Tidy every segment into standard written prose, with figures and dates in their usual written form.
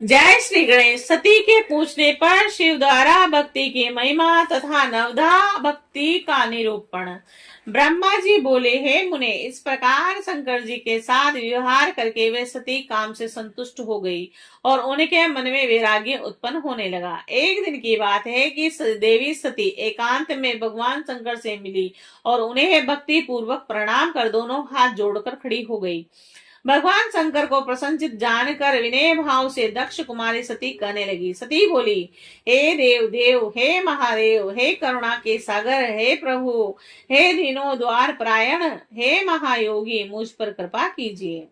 जय श्री गणेश। सती के पूछने पर शिव द्वारा भक्ति की महिमा तथा नवधा भक्ति का निरूपण। ब्रह्मा जी बोले, हे मुने, इस प्रकार शंकर जी के साथ व्यवहार करके वे सती काम से संतुष्ट हो गई और उनके मन में वैराग्य उत्पन्न होने लगा। एक दिन की बात है कि देवी सती एकांत में भगवान शंकर से मिली और उन्हें भक्ति पूर्वक प्रणाम कर दोनों हाथ जोड़कर खड़ी हो गई। भगवान शंकर को प्रसन्नचित जानकर विनय भाव से दक्ष कुमारी सती कहने लगी। सती बोली, हे देव देव, हे महादेव, हे करुणा के सागर, हे प्रभु, हे दीनों द्वार परायण, हे महायोगी, मुझ पर कृपा कीजिए।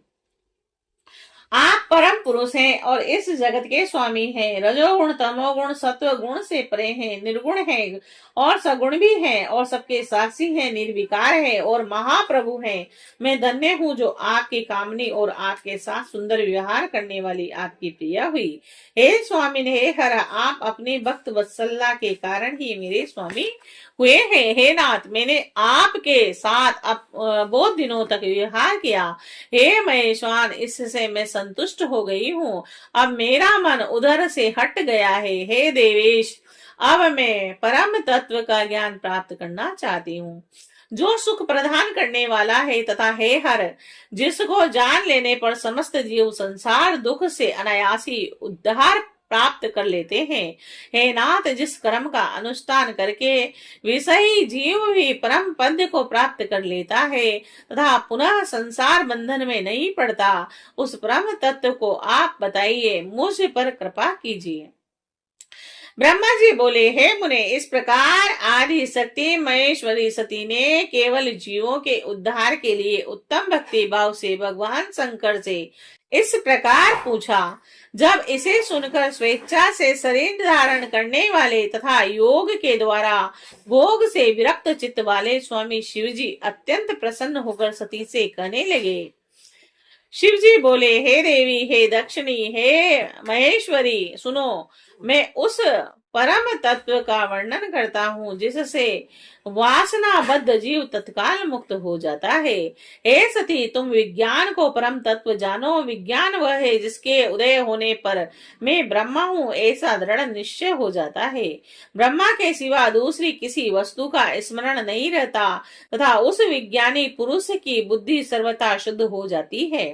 आप परम पुरुष हैं और इस जगत के स्वामी हैं। रजोगुण तमोगुण सत्व गुण से परे हैं, निर्गुण हैं और सगुण भी हैं और सबके साक्षी हैं, निर्विकार हैं और महाप्रभु हैं। मैं धन्य हूँ जो आपकी कामनी और आपके साथ सुंदर व्यवहार करने वाली आपकी प्रिया हुई। हे स्वामी, हे हर, आप अपनी भक्त वत्सलता के कारण ही मेरे स्वामी हुए हैं। हे नाथ, मैंने आपके साथ बहुत दिनों तक व्यवहार किया। हे महेश्वर, इससे मैं संतुष्ट हो गई हूँ। अब मेरा मन उधर से हट गया है। हे देवेश, अब मैं परम तत्व का ज्ञान प्राप्त करना चाहती हूँ जो सुख प्रदान करने वाला है, तथा हे हर, जिसको जान लेने पर समस्त जीव संसार दुख से अनायासी उद्धार प्राप्त कर लेते हैं। हे नाथ, जिस कर्म का अनुष्ठान करके विषयी जीव भी परम पद को प्राप्त कर लेता है तथा पुनः संसार बंधन में नहीं पड़ता, उस परम तत्व को आप बताइए, मुझ पर कृपा कीजिए। ब्रह्मा जी बोले, हे मुने, इस प्रकार आदि शक्ति महेश्वरी सती ने केवल जीवों के उद्धार के लिए उत्तम भक्ति भाव से भगवान शंकर से इस प्रकार पूछा। जब इसे सुनकर स्वेच्छा से शरीर धारण करने वाले तथा योग के द्वारा भोग से विरक्त चित्त वाले स्वामी शिवजी अत्यंत प्रसन्न होकर सती से कहने लगे। शिव जी बोले, हे देवी, हे दक्षिणी, हे महेश्वरी, सुनो, मैं उस परम तत्व का वर्णन करता हूँ जिससे वासनाबद्ध जीव तत्काल मुक्त हो जाता है। हे सती, तुम विज्ञान को परम तत्व जानो। विज्ञान वह है जिसके उदय होने पर मैं ब्रह्मा हूँ ऐसा दृढ़ निश्चय हो जाता है। ब्रह्मा के सिवा दूसरी किसी वस्तु का स्मरण नहीं रहता तथा उस विज्ञानी पुरुष की बुद्धि सर्वथा शुद्ध हो जाती है।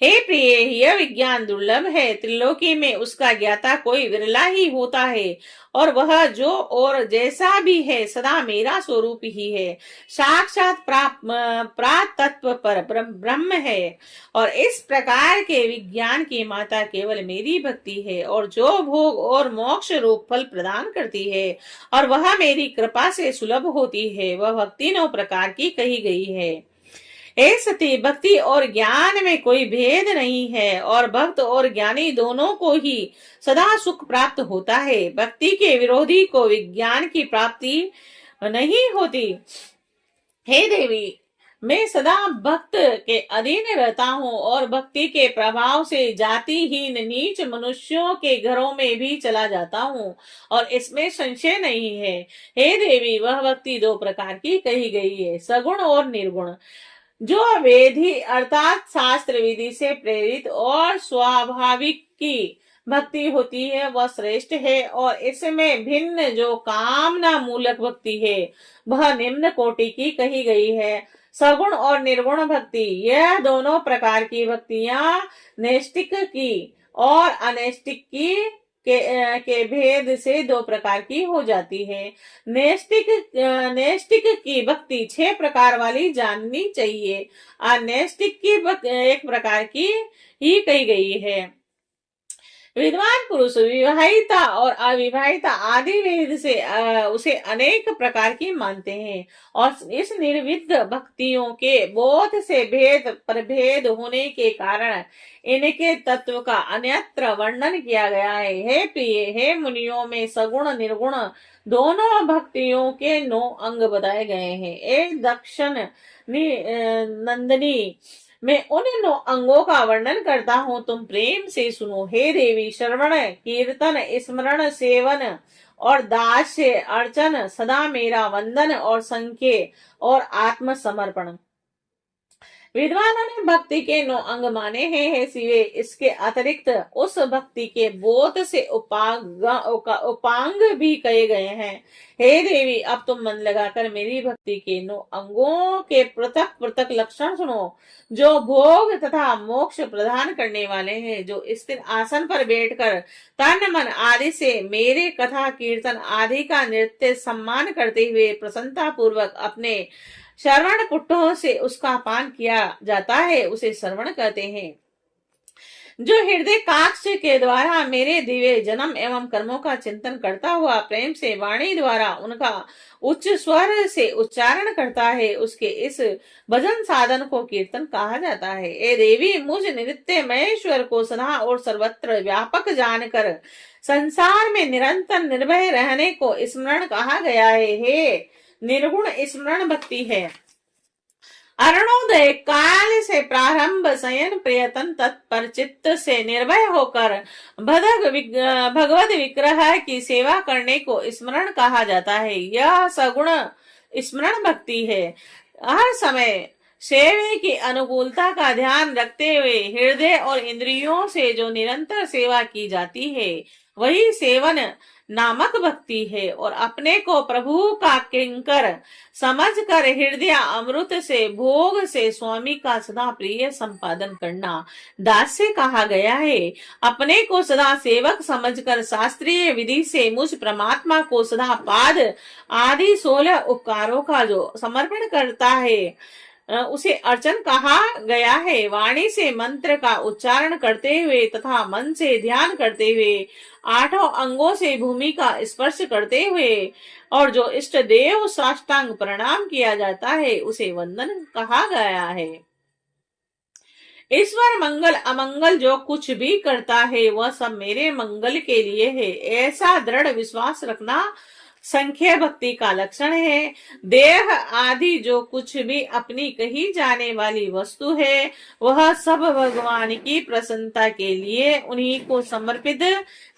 हे प्रिय, यह विज्ञान दुर्लभ है। त्रिलोकी में उसका ज्ञाता कोई विरला ही होता है और वह जो और जैसा भी है सदा मेरा स्वरूप ही है। साक्षात प्रात तत्व पर ब्रह्म है और इस प्रकार के विज्ञान की माता केवल मेरी भक्ति है और जो भोग और मोक्ष रूप फल प्रदान करती है और वह मेरी कृपा से सुलभ होती है, वह भक्ति 9 प्रकार की कही गई है। हे सती, भक्ति और ज्ञान में कोई भेद नहीं है और भक्त और ज्ञानी दोनों को ही सदा सुख प्राप्त होता है। भक्ति के विरोधी को विज्ञान की प्राप्ति नहीं होती। हे देवी, मैं सदा भक्त के अधीन रहता हूँ और भक्ति के प्रभाव से जातिहीन नीच मनुष्यों के घरों में भी चला जाता हूँ और इसमें संशय नहीं है। हे देवी, वह भक्ति 2 प्रकार की कही गई है, सगुण और निर्गुण। जो वेदी अर्थात शास्त्र विधि से प्रेरित और स्वाभाविक की भक्ति होती है वह श्रेष्ठ है और इसमें भिन्न जो कामना मूलक भक्ति है वह निम्न कोटि की कही गई है। सगुण और निर्गुण भक्ति, यह दोनों प्रकार की भक्तियां नैष्टिक की और अनैष्टिक की के भेद से 2 प्रकार की हो जाती है। नैष्टिक की भक्ति 6 प्रकार वाली जाननी चाहिए। अनैष्टिक की 1 प्रकार की ही कही गई है। विद्वान पुरुष विवाहिता और अविवाहिता आदि भेद से उसे अनेक प्रकार की मानते हैं और इस निर्विध भक्तियों के बोध से भेद प्रभेद होने के कारण इनके तत्व का अन्यत्र वर्णन किया गया है। हे प्रिय, हे मुनियों, में सगुण निर्गुण दोनों भक्तियों के 9 अंग बताए गए हैं। एक दक्षिण नंदनी, मैं उन 9 अंगों का वर्णन करता हूँ, तुम प्रेम से सुनो। हे देवी, श्रवण, कीर्तन, स्मरण, सेवन और दास्य, अर्चन, सदा मेरा वंदन और संख्य और आत्मसमर्पण। विद्वानों ने भक्ति के 9 अंग माने हैं, हे शिवे। इसके अतिरिक्त उस भक्ति के बोध से उपांग भी कहे गए हैं। हे देवी, अब तुम मन लगाकर मेरी भक्ति के 9 अंगों के पृथक पृथक लक्षण सुनो, जो भोग तथा मोक्ष प्रदान करने वाले हैं। जो स्थिर आसन पर बैठकर तन मन आदि से मेरे कथा कीर्तन आदि का नृत्य सम्मान करते हुए प्रसन्नता पूर्वक अपने श्रवण पुट्टों से उसका पान किया जाता है, उसे श्रवण कहते हैं। जो हृदय काक्ष के द्वारा मेरे दिव्य जन्म एवं कर्मों का चिंतन करता हुआ प्रेम से वाणी द्वारा उनका उच्च स्वर से उच्चारण करता है, उसके इस भजन साधन को कीर्तन कहा जाता है। ए देवी, मुझ नित्य महेश्वर को सदा और सर्वत्र व्यापक जानकर संसार में निरंतर निर्भय रहने को स्मरण कहा गया है। हे निर्गुण स्मरण भक्ति है। अरुणोदय काल से प्रारंभ शयन प्रयतन तत्पर चित्त से निर्भय होकर भगवद विग्रह की सेवा करने को स्मरण कहा जाता है। यह सगुण स्मरण भक्ति है। हर समय सेवे की अनुकूलता का ध्यान रखते हुए हृदय और इंद्रियों से जो निरंतर सेवा की जाती है, वही सेवन नामक भक्ति है। और अपने को प्रभु का किंकर समझकर हृदय अमृत से भोग से स्वामी का सदा प्रिय संपादन करना दास्य कहा गया है। अपने को सदा सेवक समझकर शास्त्रीय विधि से मुझ परमात्मा को सदा पाद आदि 16 उपकारों का जो समर्पण करता है, उसे अर्चन कहा गया है। वाणी से मंत्र का उच्चारण करते हुए तथा मन से ध्यान करते हुए 8 अंगों से भूमि का स्पर्श करते हुए और जो इष्ट देव साष्टांग प्रणाम किया जाता है, उसे वंदन कहा गया है। ईश्वर मंगल अमंगल जो कुछ भी करता है, वह सब मेरे मंगल के लिए है, ऐसा दृढ़ विश्वास रखना संख्या भक्ति का लक्षण है। देह आदि जो कुछ भी अपनी कही जाने वाली वस्तु है, वह सब भगवान की प्रसन्नता के लिए उन्हीं को समर्पित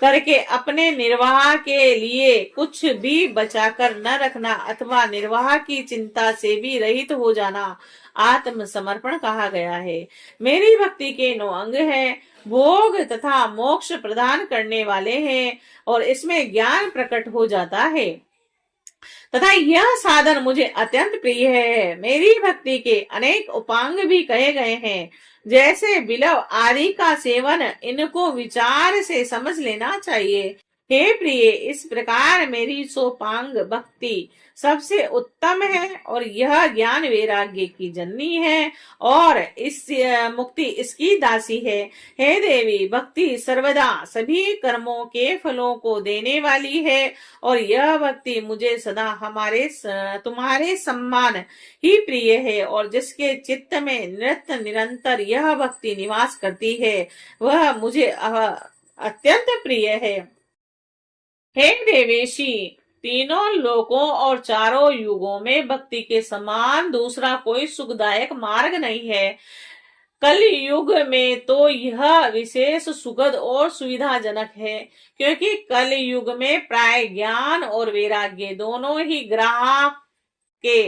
करके अपने निर्वाह के लिए कुछ भी बचाकर न रखना अथवा निर्वाह की चिंता से भी रहित हो जाना आत्म समर्पण कहा गया है। मेरी भक्ति के 9 अंग हैं, भोग तथा मोक्ष प्रदान करने वाले हैं और इसमें ज्ञान प्रकट हो जाता है तथा यह साधन मुझे अत्यंत प्रिय है। मेरी भक्ति के अनेक उपांग भी कहे गए हैं, जैसे बिलव आदि का सेवन। इनको विचार से समझ लेना चाहिए। हे प्रिय, इस प्रकार मेरी सोपांग भक्ति सबसे उत्तम है और यह ज्ञान वैराग्य की जननी है और इस मुक्ति इसकी दासी है। हे देवी, भक्ति सर्वदा सभी कर्मों के फलों को देने वाली है और यह भक्ति मुझे सदा तुम्हारे सम्मान ही प्रिय है और जिसके चित्त में नृत्य निरंतर यह भक्ति निवास करती है, वह मुझे अत्यंत प्रिय है। हे देवेशी, तीनों लोकों और चारों युगों में भक्ति के समान दूसरा कोई सुखदायक मार्ग नहीं है। कल युग में तो यह विशेष सुखद और सुविधाजनक है, क्योंकि कल युग में प्राय ज्ञान और वैराग्य दोनों ही ग्राहक के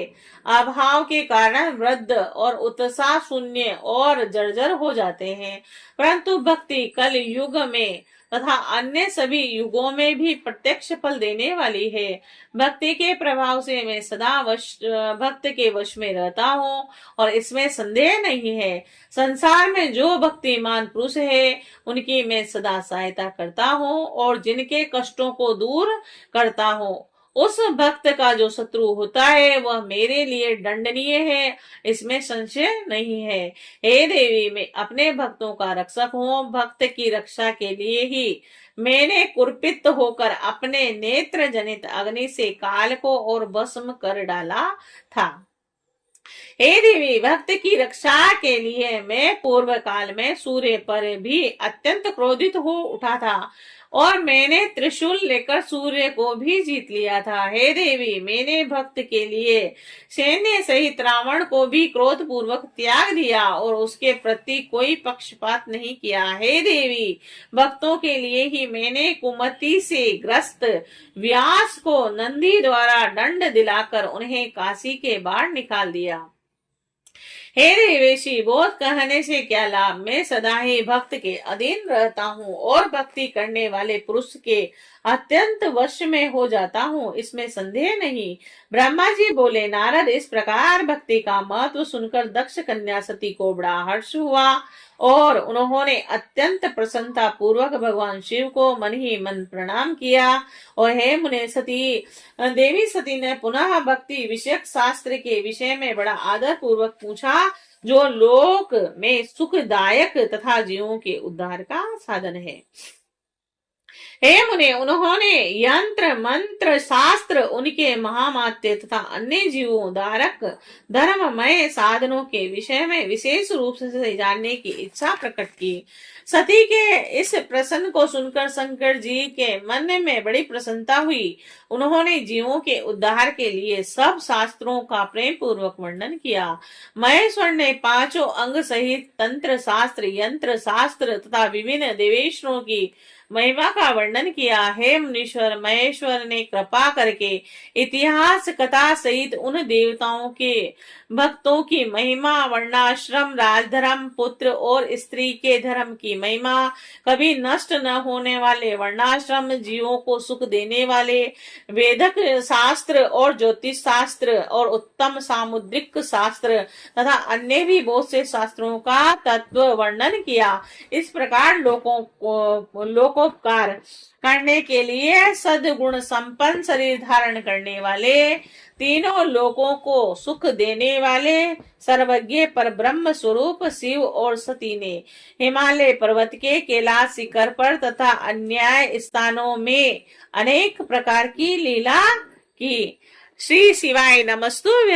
अभाव के कारण वृद्ध और उत्साह शून्य और जर्जर हो जाते हैं। परंतु भक्ति कल युग में तथा अन्य सभी युगों में भी प्रत्यक्ष फल देने वाली है। भक्ति के प्रभाव से मैं सदा भक्त के वश में रहता हूँ और इसमें संदेह नहीं है। संसार में जो भक्तिमान पुरुष है, उनकी मैं सदा सहायता करता हूँ और जिनके कष्टों को दूर करता हूँ। उस भक्त का जो शत्रु होता है, वह मेरे लिए दंडनीय है, इसमें संशय नहीं है। हे देवी, मैं अपने भक्तों का रक्षक हूँ। भक्त की रक्षा के लिए ही मैंने कुर्पित होकर अपने नेत्र जनित अग्नि से काल को और भस्म कर डाला था। हे देवी, भक्त की रक्षा के लिए मैं पूर्व काल में सूर्य पर भी अत्यंत क्रोधित हो उठा था और मैंने त्रिशूल लेकर सूर्य को भी जीत लिया था। हे देवी, मैंने भक्त के लिए सैन्य सहित रावण को भी क्रोध पूर्वक त्याग दिया और उसके प्रति कोई पक्षपात नहीं किया। हे देवी, भक्तों के लिए ही मैंने कुमति से ग्रस्त व्यास को नंदी द्वारा दंड दिलाकर उन्हें काशी के बाहर निकाल दिया। हे देवेशी, बोध कहने से क्या लाभ? मैं सदा ही भक्त के अधीन रहता हूँ और भक्ति करने वाले पुरुष के अत्यंत वश में हो जाता हूँ, इसमें संदेह नहीं। ब्रह्मा जी बोले, नारद, इस प्रकार भक्ति का महत्व सुनकर दक्ष कन्या सती को बड़ा हर्ष हुआ और उन्होंने अत्यंत प्रसन्नता पूर्वक भगवान शिव को मन ही मन प्रणाम किया। और हे मुने, देवी सती ने पुनः भक्ति विषयक शास्त्र के विषय में बड़ा आदर पूर्वक पूछा, जो लोक में सुखदायक तथा जीवों के उद्धार का साधन है। हे मुने, उन्होंने यंत्र मंत्र शास्त्र, उनके महामात्य तथा अन्य जीवों धारक धर्ममय साधनों के विषय में विशेष रूप से जानने की इच्छा प्रकट की। सती के इस प्रश्न को सुनकर शंकर जी के मन में बड़ी प्रसन्नता हुई। उन्होंने जीवों के उद्धार के लिए सब शास्त्रों का प्रेम पूर्वक वर्णन किया। महेश्वर ने पांचों अंग सहित तंत्र शास्त्र, यंत्र शास्त्र तथा विभिन्न देवेश्वरों की महिमा का वर्णन किया। हे मुनीश्वर, महेश्वर ने कृपा करके इतिहास कथा सहित उन देवताओं के भक्तों की महिमा, वर्णाश्रम, राजधर्म, पुत्र और स्त्री के धर्म की महिमा, कभी नष्ट न होने वाले वर्णाश्रम, जीवों को सुख देने वाले वेदक शास्त्र और ज्योतिष शास्त्र और उत्तम सामुद्रिक शास्त्र तथा अन्य भी बहुत से शास्त्रों का तत्व वर्णन किया। इस प्रकार लोकोपकार करने के लिए सद्गुण संपन्न शरीर धारण करने वाले, तीनों लोगों को सुख देने वाले सर्वज्ञ पर ब्रह्म स्वरूप शिव और सती ने हिमालय पर्वत के कैलाश शिखर पर तथा अन्य स्थानों में अनेक प्रकार की लीला की। श्री शिवाय नमस्तुभ्यं।